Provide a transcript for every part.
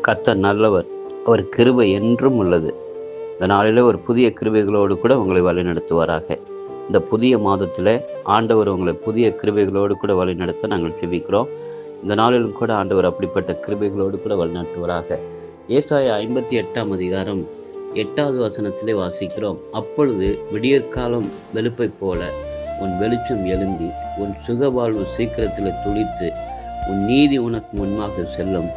கர்த்தர் நல்லவர், அவர் கிருபை என்றும் உள்ளது. இந்த நாளில் ஒரு புதிய கிருபைகளோடு கூட உங்களை வழிநடத்துவாராக. இந்த புதிய மாதத்தில் ஆண்டவர் உங்களை புதிய கிருபைகளோடு கூட வழிநடத்த நாங்கள் ஜெபிக்கிறோம். இந்த நாளிலும் கூட ஆண்டவர் அப்படிப்பட்ட கிருபைகளோடு கூட வழிநடத்துவாராக. ஏசாயா 58 அதிகாரம் 8வது வசனத்திலே வாசிக்கிறோம். அப்பொழுது விடியற்காலம் வெளுப்பை போல உன் வெளிச்சம் எழும்பி உன் சுகவாழ்வு சீக்கிரத்தில் துளித்து உன் நீதி உனக்கு முன்பாக செல்லும்,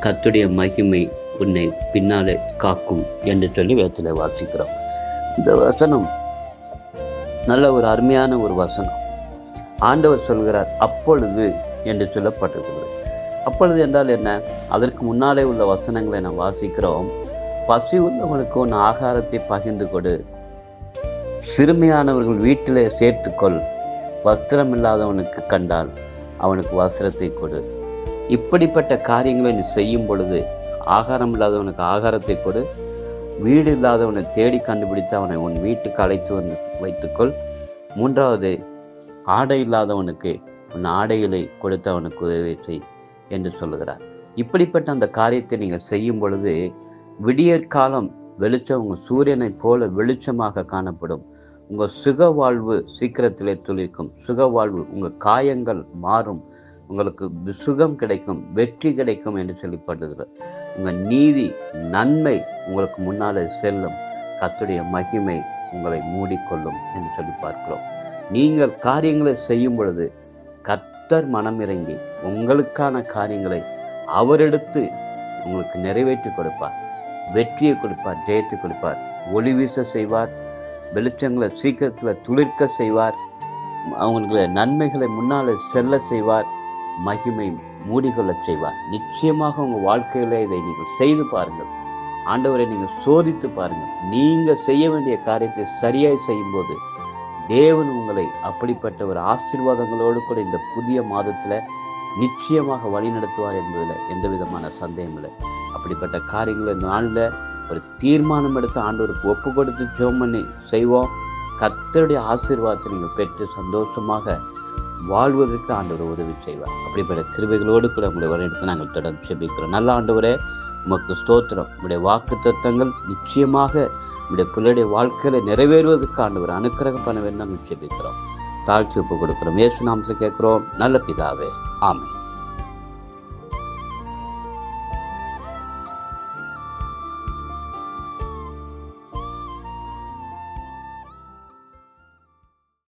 கர்த்தருடைய மகிமை உன்னை பின்னாலே காக்கும் என்று சொல்லி வேதத்தில் வாசிக்கிறோம். இந்த வசனம் நல்ல ஒரு அருமையான ஒரு வசனம். ஆண்டவர் சொல்கிறார் அப்பொழுது என்று சொல்லப்பட்டிருக்கிறது. அப்பொழுது என்றால் என்ன? அதற்கு முன்னாலே உள்ள வசனங்களை நாம் வாசிக்கிறோம். பசி உள்ளவனுக்கு உன் ஆகாரத்தை பகிர்ந்து கொடு, சிறுமையானவர்கள் வீட்டிலே சேர்த்துக்கொள், வஸ்திரம் இல்லாதவனுக்கு கண்டால் அவனுக்கு வஸ்திரத்தை கொடு. இப்படிப்பட்ட காரியங்களை நீ செய்யும் பொழுது ஆகாரம் இல்லாதவனுக்கு ஆகாரத்தை கொடு, வீடு இல்லாதவனை தேடி கண்டுபிடித்து அவனை உன் வீட்டுக்கு அழைத்து வந்து வைத்துக்கொள். 3வது, ஆடை இல்லாதவனுக்கு உன் ஆடைகளை கொடுத்து அவனுக்கு உதவி செய் என்று சொல்லுகிறார். இப்படிப்பட்ட அந்த காரியத்தை நீங்கள் செய்யும் பொழுது விடியற்காலம் வெளிச்சம் உங்கள் சூரியனை போல வெளிச்சமாக காணப்படும். உங்கள் சுக வாழ்வு சீக்கிரத்திலே துளிர்க்கும். சுக வாழ்வு, உங்கள் காயங்கள் மாறும், உங்களுக்கு சுகம் கிடைக்கும், வெற்றி கிடைக்கும் என்று சொல்லப்படுகிறது. உங்கள் நீதி நன்மை உங்களுக்கு முன்னாலே செல்லும், கர்த்தருடைய மகிமை உங்களை மூடிக்கொள்ளும் என்று சொல்லி பார்க்கிறோம். நீங்கள் காரியங்களை செய்யும் பொழுது கர்த்தர் மனம் இறங்கி உங்களுக்கான காரியங்களை அவரெடுத்து உங்களுக்கு நிறைவேற்றி கொடுப்பார், வெற்றியை கொடுப்பார், ஜெயத்தை கொடுப்பார், ஒளி வீச செய்வார், வெளிச்சங்களை சீக்கிரத்தில் துளிர்க்க செய்வார், அவங்களுக்கு நன்மைகளை முன்னாலே செல்ல செய்வார், மகிமை மூடிக்கொள்ள செய்வார். நிச்சயமாக உங்கள் வாழ்க்கையில இதை நீங்கள் செய்து பாருங்கள். ஆண்டவரை நீங்கள் சோதித்து பாருங்கள். நீங்கள் செய்ய வேண்டிய காரியத்தை சரியாய் செய்யும்போது தேவன் உங்களை அப்படிப்பட்ட ஒரு ஆசீர்வாதங்களோடு கூட இந்த புதிய மாதத்தில் நிச்சயமாக வழி நடத்துவார் என்பதில் எந்த விதமான சந்தேகம் இல்லை. அப்படிப்பட்ட காரியங்களை இந்த நாளில் ஒரு தீர்மானம் எடுத்து ஆண்டவருக்கு ஒப்பு கொடுத்து ஜெபம் பண்ணி செய்வோம். கர்த்தருடைய ஆசீர்வாதத்தை நீங்கள் பெற்று சந்தோஷமாக வாழ்வதற்கு ஆண்டவர் உதவி செய்வார். அப்படிப்பட்ட கிருபைகளோடு கூட உங்களை வழிநடத்த நாங்கள் தொடர்ந்து ஜெபிக்கிறோம். நல்ல ஆண்டவரே, உமக்கு ஸ்தோத்திரம். உங்களுடைய வாக்கு தத்தங்கள் நிச்சயமாக உங்களுடைய பிள்ளைடைய வாழ்க்கையில நிறைவேறுவதற்கு ஆண்டவர் அனுக்கிரகம் பண்ண வேண்டும் நாங்கள் ஜெபிக்கிறோம். தாழ்ச்சி ஒப்பு கொடுக்கிறோம். இயேசு நாமத்தில் கேட்கிறோம் நல்ல பிதாவே, ஆமென்.